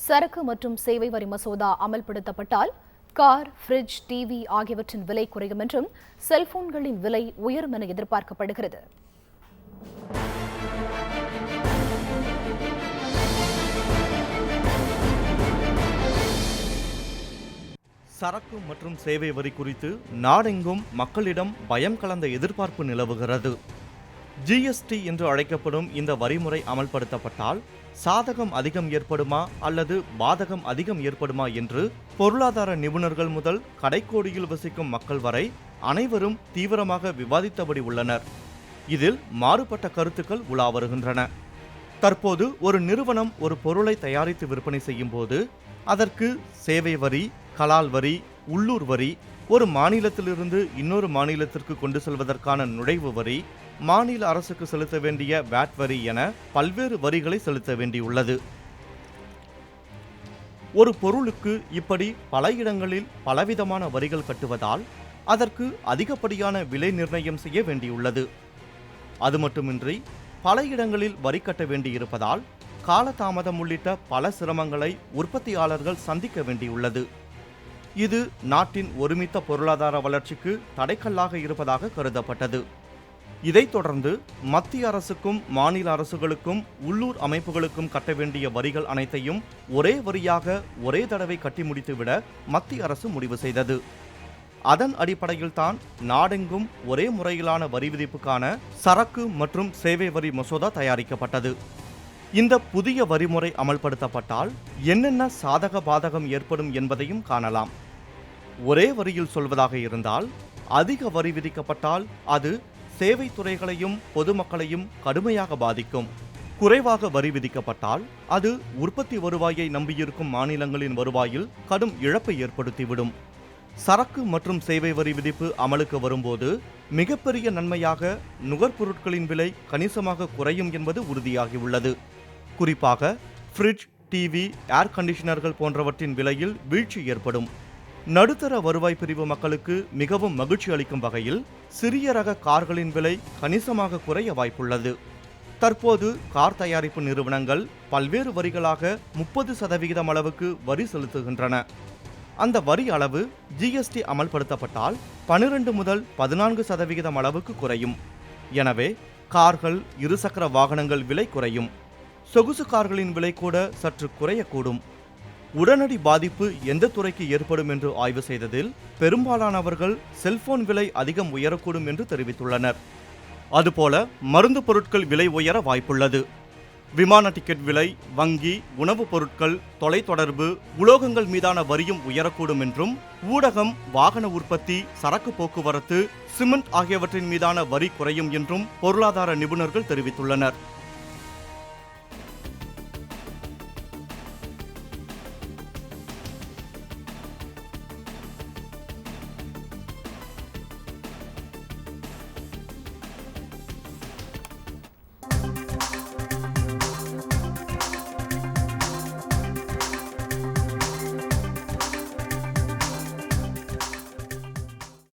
சரக்கு மற்றும் சேவை வரி மசோதா அமல்படுத்தப்பட்டால் கார், ஃப்ரிட்ஜ், டிவி ஆகியவற்றின் விலை குறையும் என்றும் செல்போன்களின் விலை உயரும் என எதிர்பார்க்கப்படுகிறது. சரக்கு மற்றும் சேவை வரி குறித்து நாடெங்கும் மக்களிடம் பயம் கலந்த எதிர்பார்ப்பு நிலவுகிறது. ஜிஎஸ்டி என்று அழைக்கப்படும் இந்த வரிமுறை அமல்படுத்தப்பட்டால் சாதகம் அதிகம் ஏற்படுமா அல்லது பாதகம் அதிகம் ஏற்படுமா என்று பொருளாதார நிபுணர்கள் முதல் கடைக்கோடியில் வசிக்கும் மக்கள் வரை அனைவரும் தீவிரமாக விவாதித்தபடி உள்ளனர். இதில் மாறுபட்ட கருத்துக்கள் உலா வருகின்றன. தற்போது ஒரு நிறுவனம் ஒரு பொருளை தயாரித்து விற்பனை செய்யும் போது அதற்கு சேவை வரி, கலால் வரி, உள்ளூர் வரி, ஒரு மாநிலத்திலிருந்து இன்னொரு மாநிலத்திற்கு கொண்டு செல்வதற்கான நுழைவு வரி, மாநில அரசுக்கு செலுத்த வேண்டிய வாட் வரி என பல்வேறு வரிகளை செலுத்த வேண்டியுள்ளது. ஒரு பொருளுக்கு இப்படி பல இடங்களில் பலவிதமான வரிகள் கட்டுவதால் அதற்கு அதிகப்படியான விலை நிர்ணயம் செய்ய வேண்டியுள்ளது. அது மட்டுமின்றி பல இடங்களில் வரி கட்ட வேண்டியிருப்பதால் காலதாமதம் உள்ளிட்ட பல சிரமங்களை உற்பத்தியாளர்கள் சந்திக்க வேண்டியுள்ளது. இது நாட்டின் ஒருமித்த பொருளாதார வளர்ச்சிக்கு தடைக்கல்லாக இருப்பதாக கருதப்பட்டது. இதைத் தொடர்ந்து மத்திய அரசுக்கும் மாநில அரசுகளுக்கும் உள்ளூர் அமைப்புகளுக்கும் கட்ட வேண்டிய வரிகள் அனைத்தையும் ஒரே வரியாக ஒரே தடவை கட்டி முடித்துவிட மத்திய அரசு முடிவு செய்தது. அதன் அடிப்படையில்தான் நாடெங்கும் ஒரே முறையிலான வரி விதிப்புக்கான சரக்கு மற்றும் சேவை வரி மசோதா தயாரிக்கப்பட்டது. இந்த புதிய வரிமுறை அமல்படுத்தப்பட்டால் என்னென்ன சாதக பாதகம் ஏற்படும் என்பதையும் காணலாம். ஒரே வரியில் சொல்வதாக இருந்தால், அதிக வரி விதிக்கப்பட்டால் அது சேவை துறைகளையும் பொதுமக்களையும் கடுமையாக பாதிக்கும். குறைவாக வரி விதிக்கப்பட்டால் அது உற்பத்தி வருவாயை நம்பியிருக்கும் மாநிலங்களின் வருவாயில் கடும் இழப்பை ஏற்படுத்திவிடும். சரக்கு மற்றும் சேவை வரி விதிப்பு அமலுக்கு வரும்போது மிகப்பெரிய நன்மையாக நுகர்பொருட்களின் விலை கணிசமாக குறையும் என்பது உறுதியாகியுள்ளது. குறிப்பாக ஃப்ரிட்ஜ், டிவி, ஏர் கண்டிஷனர்கள் போன்றவற்றின் விலையில் வீழ்ச்சி ஏற்படும். நடுத்தர வருவாய் பிரிவு மக்களுக்கு மிகவும் மகிழ்ச்சி அளிக்கும் வகையில் சிறிய ரக கார்களின் விலை கணிசமாக குறைய வாய்ப்புள்ளது. தற்போது கார் தயாரிப்பு நிறுவனங்கள் பல்வேறு வரிகளாக 30% அளவுக்கு வரி செலுத்துகின்றன. அந்த வரி அளவு ஜிஎஸ்டி அமல்படுத்தப்பட்டால் 12 முதல் 14% அளவுக்கு குறையும். எனவே கார்கள், இருசக்கர வாகனங்கள் விலை குறையும். சொகுசு கார்களின் விலை கூட சற்று குறையக்கூடும். உடனடி பாதிப்பு எந்த துறைக்கு ஏற்படும் என்று ஆய்வு செய்ததில் பெரும்பாலானவர்கள் செல்போன் விலை அதிகம் உயரக்கூடும் என்று தெரிவித்துள்ளனர். அதுபோல மருந்து பொருட்கள் விலை உயர வாய்ப்புள்ளது. விமான டிக்கெட் விலை, வங்கி, உணவுப் பொருட்கள், தொலைத்தொடர்பு, உலோகங்கள் மீதான வரியும் உயரக்கூடும் என்றும், ஊடகம், வாகன உற்பத்தி, சரக்கு போக்குவரத்து, சிமெண்ட் ஆகியவற்றின் மீதான வரி குறையும் என்றும் பொருளாதார நிபுணர்கள் தெரிவித்துள்ளனர்.